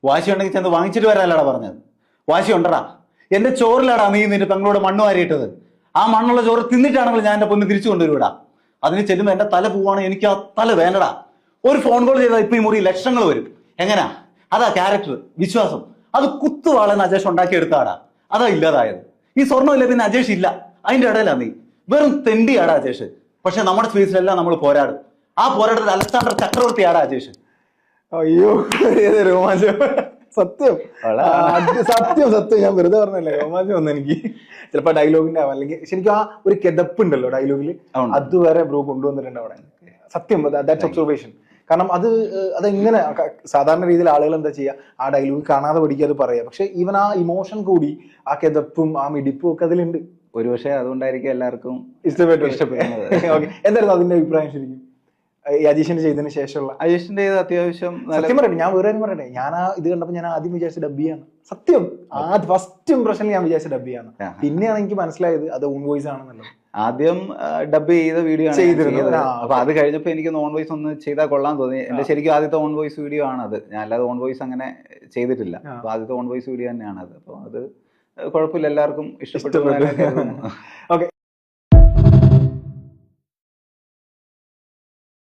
വാശി ഉണ്ടെങ്കിൽ ചെന്ന് വാങ്ങിച്ചിട്ട് വരാനാടാ പറഞ്ഞത്. വാശി ഉണ്ടടാ, എന്റെ ചോറിലാടാ നീ നിന്റെ പെങ്ങളോട് മണ്ണ് വാരിയിട്ടത്. ആ മണ്ണുള്ള ചോറ് തിന്നിട്ടാണെങ്കിൽ ഞാൻ എന്റെ പൊന്ന് തിരിച്ചു കൊണ്ടുവരൂടാ. അതിന് ചെല്ലുമ്പോൾ എന്റെ തല പോവാണെങ്കിൽ എനിക്ക് ആ തല വേണ്ടടാ. ഒരു ഫോൺ കോൾ ചെയ്താൽ ഇപ്പൊ ഈ മുറി ലക്ഷങ്ങൾ വരും. എങ്ങനാ? അതാ ക്യാരക്ടർ, വിശ്വാസം. അത് കുത്തുവാളെന്ന് അജേഷ് ഉണ്ടാക്കിയെടുത്താടാ. അതാ ഇല്ലാതായത്. ഈ സ്വർണ്ണമില്ല പിന്നെ അജേഷ് ഇല്ല. അതിന്റെ ഇടയിലാ നീ. വെറും തെണ്ടിയാടാ അജേഷ്. പക്ഷെ നമ്മുടെ സ്പേസിലെല്ലാം നമ്മൾ പോരാടും. ആ പോരാട്ടത്തിൽ അലക്സാണ്ടർ ചക്രവർത്തിയാടാ അജേഷ്. അയ്യോ രോമാഞ്ചം. സത്യം സത്യം സത്യം, ഞാൻ വെറുതെ പറഞ്ഞല്ലേ, രോമാഞ്ചം വന്നു എനിക്ക്. ചിലപ്പോ ഡയലോഗിന്റെ ആവാം, അല്ലെങ്കിൽ ശരിക്കും ആ ഒരു കിതപ്പ് ഉണ്ടല്ലോ ഡയലോഗിൽ, അതുവരെ ബ്രോ കൊണ്ടുവന്നിട്ടുണ്ട് അവിടെ. സത്യം, ദാറ്റ്സ് ഒബ്സർവേഷൻ. കാരണം അതെങ്ങനെ സാധാരണ രീതിയിൽ ആളുകൾ എന്താ ചെയ്യുക, ആ ഡയലോഗ് കാണാതെ പഠിക്കാതെ പറയാ. പക്ഷെ ഈവൻ ആ ഇമോഷൻ കൂടി, ആ കിതപ്പും ആ മിടിപ്പും ഒക്കെ അതിലുണ്ട്. ഒരുപക്ഷെ അതുകൊണ്ടായിരിക്കും എല്ലാവർക്കും ഇഷ്ടപ്പെടുന്നത്. എന്തായിരുന്നു അതിന്റെ അഭിപ്രായം ശരിക്കും അജീഷിന്റെ ചെയ്തതിന് ശേഷമുള്ള? അജീഷിന്റെ അത്യാവശ്യം സത്യം പറയട്ടെ, ഞാൻ വേറെ പറയട്ടെ, ഞാൻ ആ ഇത് കണ്ടപ്പോൾ ഞാൻ ആദ്യം വിചാരിച്ച ഡബ് ചെയ്യാന്ന്. സത്യം, ഫസ്റ്റ് ഇംപ്രഷനിൽ ഞാൻ വിചാരിച്ച ഡബ് ചെയ്യാന്ന്. പിന്നെയാണ് എനിക്ക് മനസ്സിലായത് അത് ഓൺ വോയിസ് ആണെന്നുള്ളത്. ആദ്യം ഡബ് ചെയ്ത വീഡിയോ ആണ്. അപ്പൊ അത് കഴിഞ്ഞപ്പോ എനിക്ക് ഓൺ വോയിസ് ഒന്ന് ചെയ്താൽ കൊള്ളാൻ തോന്നി. എന്റെ ശരിക്കും ആദ്യത്തെ ഓൺ വോയിസ് വീഡിയോ ആണ് അത്. ഞാൻ അല്ലാതെ ഓൺ വോയിസ് അങ്ങനെ ചെയ്തിട്ടില്ല. അപ്പൊ ആദ്യത്തെ ഓൺ വോയിസ് വീഡിയോ തന്നെയാണ് അത്. അപ്പൊ അത് കുഴപ്പമില്ല, എല്ലാവർക്കും ഇഷ്ടപ്പെട്ടു. ഓക്കെ.